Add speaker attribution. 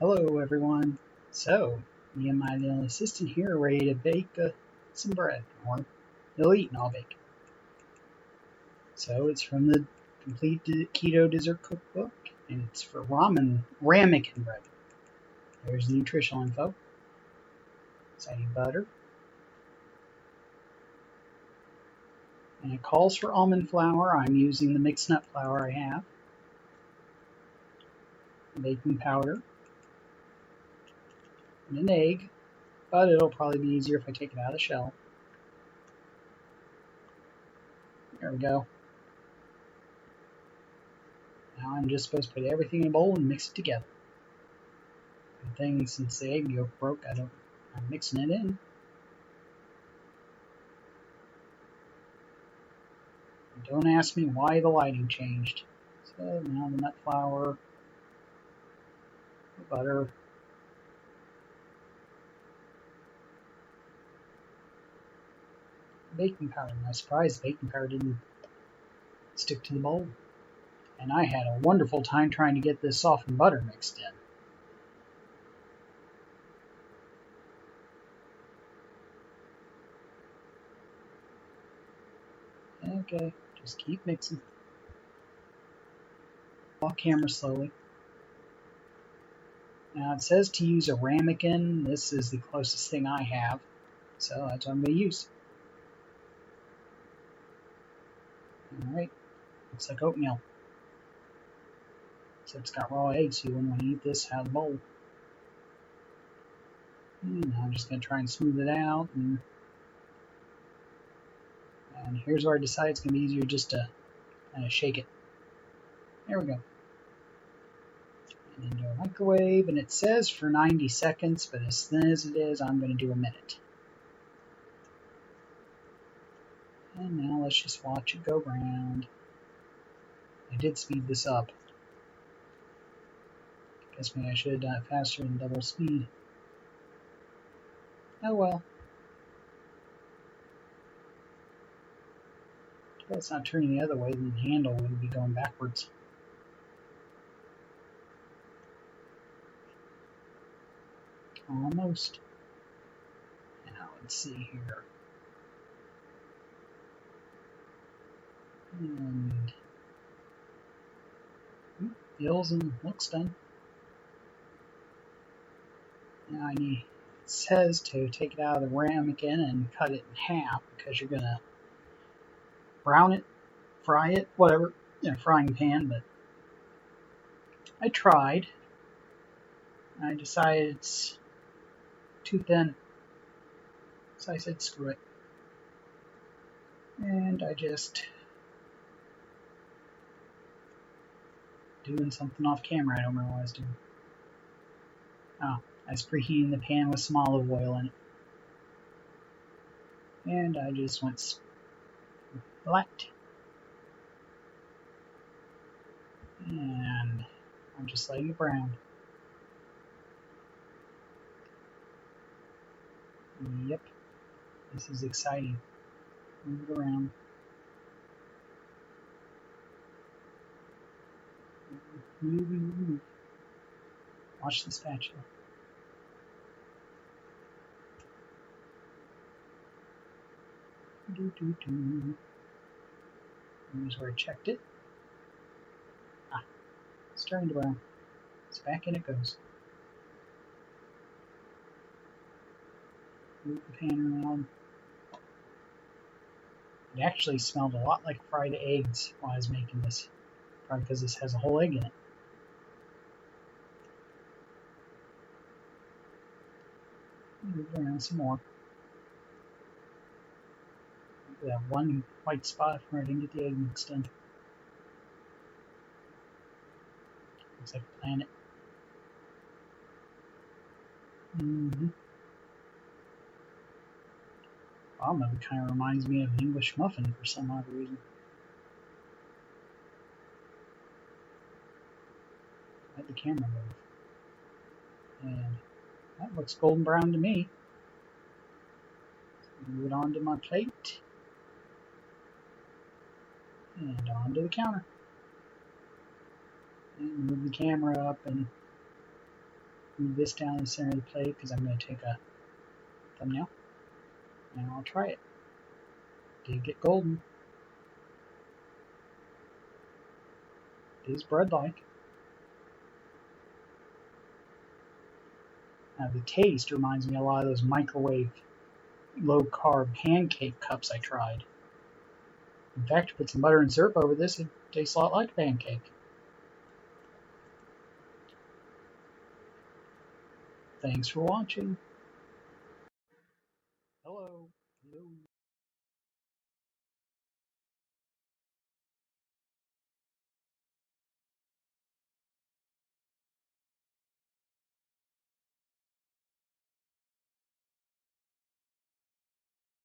Speaker 1: Hello everyone. So, me and my little assistant here are ready to bake some bread, or they'll eat and I'll bake. So it's from the Complete Keto Dessert Cookbook, and it's for Ramekin Bread. There's the nutritional info. It's adding butter. And it calls for almond flour. I'm using the mixed nut flour I have. Baking powder. And an egg, but it'll probably be easier if I take it out of the shell. There we go. Now I'm just supposed to put everything in a bowl and mix it together. Good thing since the egg yolk broke, I'm mixing it in. Don't ask me why the lighting changed. So now the nut flour, the butter, the baking powder. I'm surprised the baking powder didn't stick to the bowl. And I had a wonderful time trying to get this softened butter mixed in. Okay, just keep mixing. Off camera slowly. Now it says to use a ramekin. This is the closest thing I have, so that's what I'm going to use. Alright, looks like oatmeal. So it's got raw eggs, so you wouldn't want to eat this out of the bowl. And I'm just going to try and smooth it out. And here's where I decide it's going to be easier just to kind of shake it. There we go. And into a microwave, and it says for 90 seconds, but as thin as it is, I'm going to do a minute. And now let's just watch it go round. I did speed this up. Guess maybe I should have done it faster than double speed. Oh well. If it's not turning the other way, then the handle would be going backwards. Almost. Now let's see here. And feels and looks done. Now it says to take it out of the ramekin and cut it in half because you're gonna brown it, fry it, whatever, in a frying pan. But I tried. I decided it's too thin, so I said screw it. And I just doing something off camera. I don't remember what I was doing. Oh, I was preheating the pan with some olive oil in it. And I just went flat. And I'm just letting it brown. Yep. This is exciting. Move it around. Move. Watch the spatula. Here's where I checked it. It's starting to brown. It's back in it goes. Move the pan around. It actually smelled a lot like fried eggs while I was making this. Probably because this has a whole egg in it. Move it around some more. That one white spot where I didn't get the egg mixed in. Looks like a planet. Almond kind of reminds me of an English muffin for some odd reason. Let the camera move. And that looks golden brown to me. So move it onto my plate. And onto the counter. And move the camera up and move this down the center of the plate because I'm going to take a thumbnail and I'll try it. Did get golden. Is bread-like. Now the taste reminds me a lot of those microwave low-carb pancake cups I tried. In fact, put some butter and syrup over this, it tastes a lot like a pancake. Thanks for watching. Hello. Hello.